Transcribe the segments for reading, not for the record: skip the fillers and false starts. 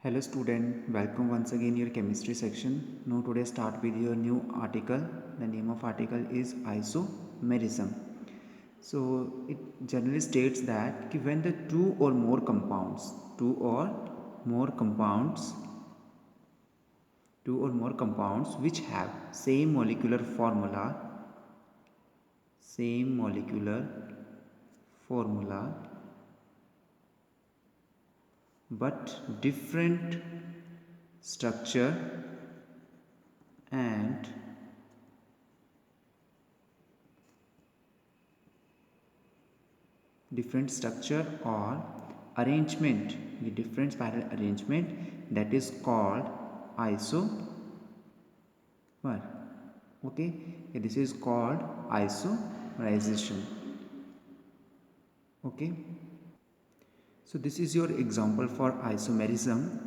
Hello student, welcome once again your chemistry section. Now today start with your new article. The name of article is isomerism. So it generally states that when the two or more compounds, which have same molecular formula but different structure and different structure or arrangement, the different spiral arrangement, that is called isomer. Okay, this is called isomerization. Okay, so this is your example for isomerism.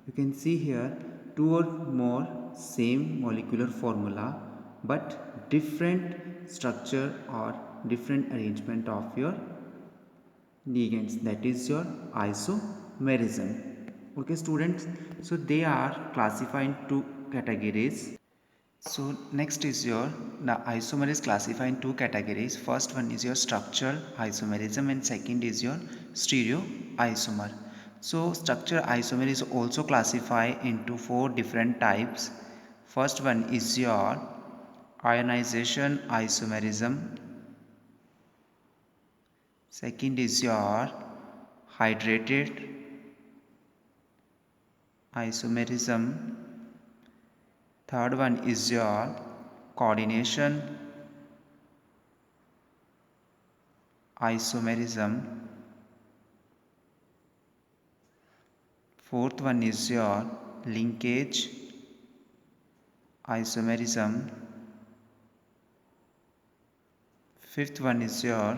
You can see here two or more same molecular formula but different structure or different arrangement of your ligands, that is your isomerism. Okay students, so they are classified in two categories. So next is your the isomer is classified in two categories. First one is your structural isomerism and second is your stereo isomer. So structural isomer is also classified into four different types. First one is your ionization isomerism. Second is your hydrated isomerism. Third one is your coordination isomerism. Fourth one is your linkage isomerism. Fifth one is your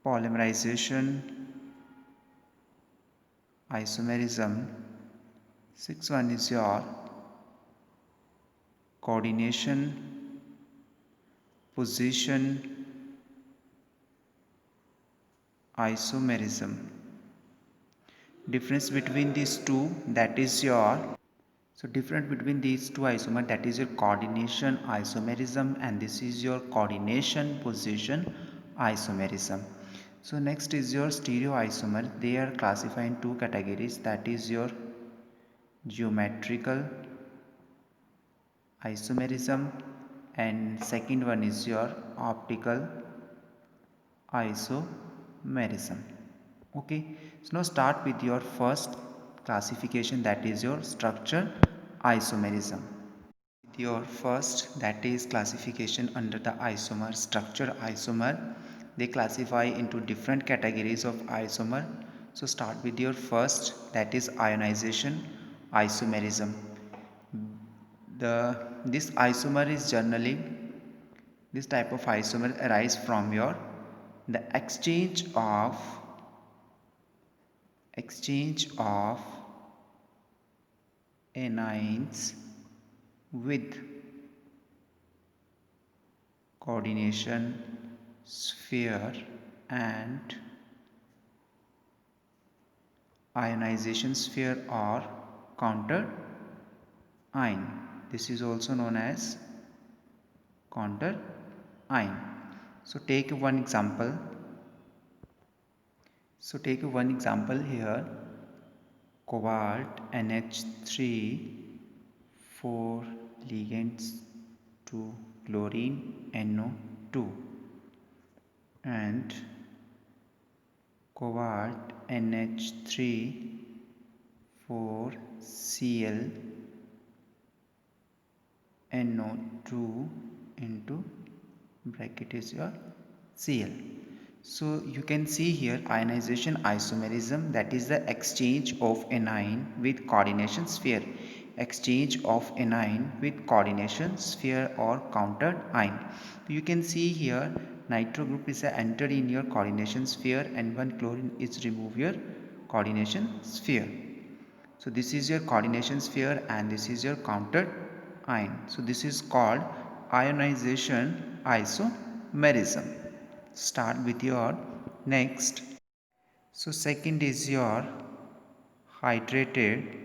polymerization isomerism. Sixth one is your coordination position isomerism. Difference between these two, that is your difference between these two isomer, that is your coordination isomerism and this is your coordination position isomerism. So next is your stereoisomer. They are classified in two categories, that is your geometrical isomerism and second one is your optical isomerism. Okay, so now start with your first classification, that is your structure isomerism. Your first, that is classification under the isomer, structure isomer. They classify into different categories of isomer. So start with your first, that is ionization isomerism. This isomer is generally, this type of isomer arise from your the exchange of anions with coordination sphere and ionization sphere or counter ion. This is also known as counter ion. So take one example. Here, cobalt NH3 4 ligands to chlorine NO2 and cobalt NH3 4 Cl NO2 into bracket is your Cl. So you can see here ionization isomerism, that is the exchange of anion with coordination sphere. Exchange of anion with coordination sphere or countered ion. You can see here nitro group is entered in your coordination sphere and one chlorine is remove your coordination sphere. So this is your coordination sphere and this is your countered ion. So this is called ionization isomerism. Start with your next. So second is your hydrated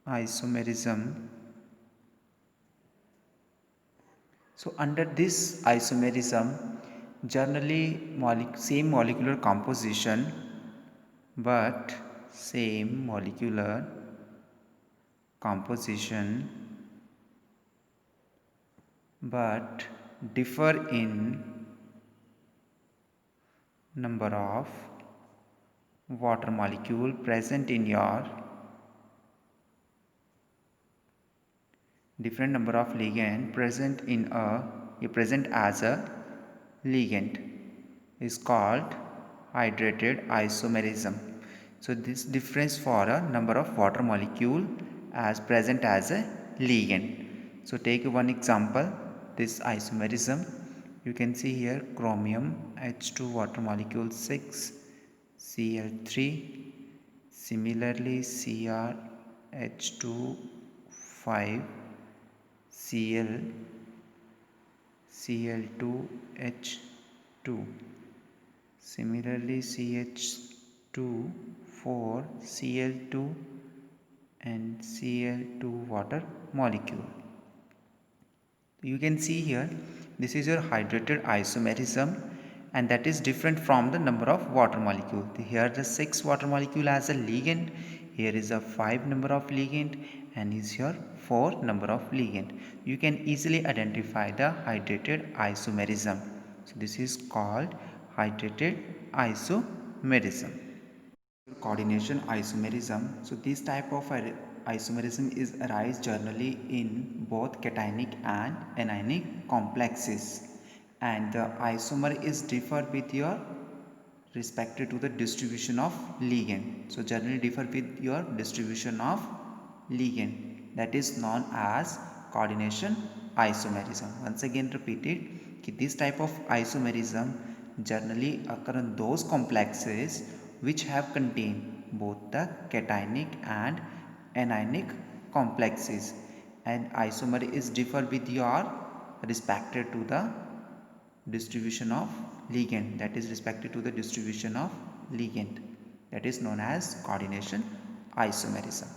isomerism. So under this isomerism, generally same molecular composition, but same molecular composition but differ in number of water molecule present in your different number of ligand present in present as a ligand is called hydrated isomerism. So this difference for a number of water molecule as present as a ligand. So take one example, this isomerism. You can see here chromium H2 water molecule 6 Cl3, similarly Cr H2 5 Cl Cl2H2, similarly CH2 4 Cl2 and Cl2 water molecule. You can see here this is your hydrated isomerism, and that is different from the number of water molecule. Here the 6 water molecule as a ligand, here is a 5 number of ligand, and is here 4 number of ligand. You can easily identify the hydrated isomerism. So this is called hydrated isomerism. Coordination isomerism. So this type of isomerism is arise generally in both cationic and anionic complexes, and the isomer is differ with your respected to the distribution of ligand. So generally differ with your distribution of ligand, that is known as coordination isomerism. Once again repeated, this type of isomerism generally occur in those complexes which have contained both the cationic and anionic complexes, and isomer is differ with your respected to the distribution of ligand, that is respected to the distribution of ligand, that is known as coordination isomerism.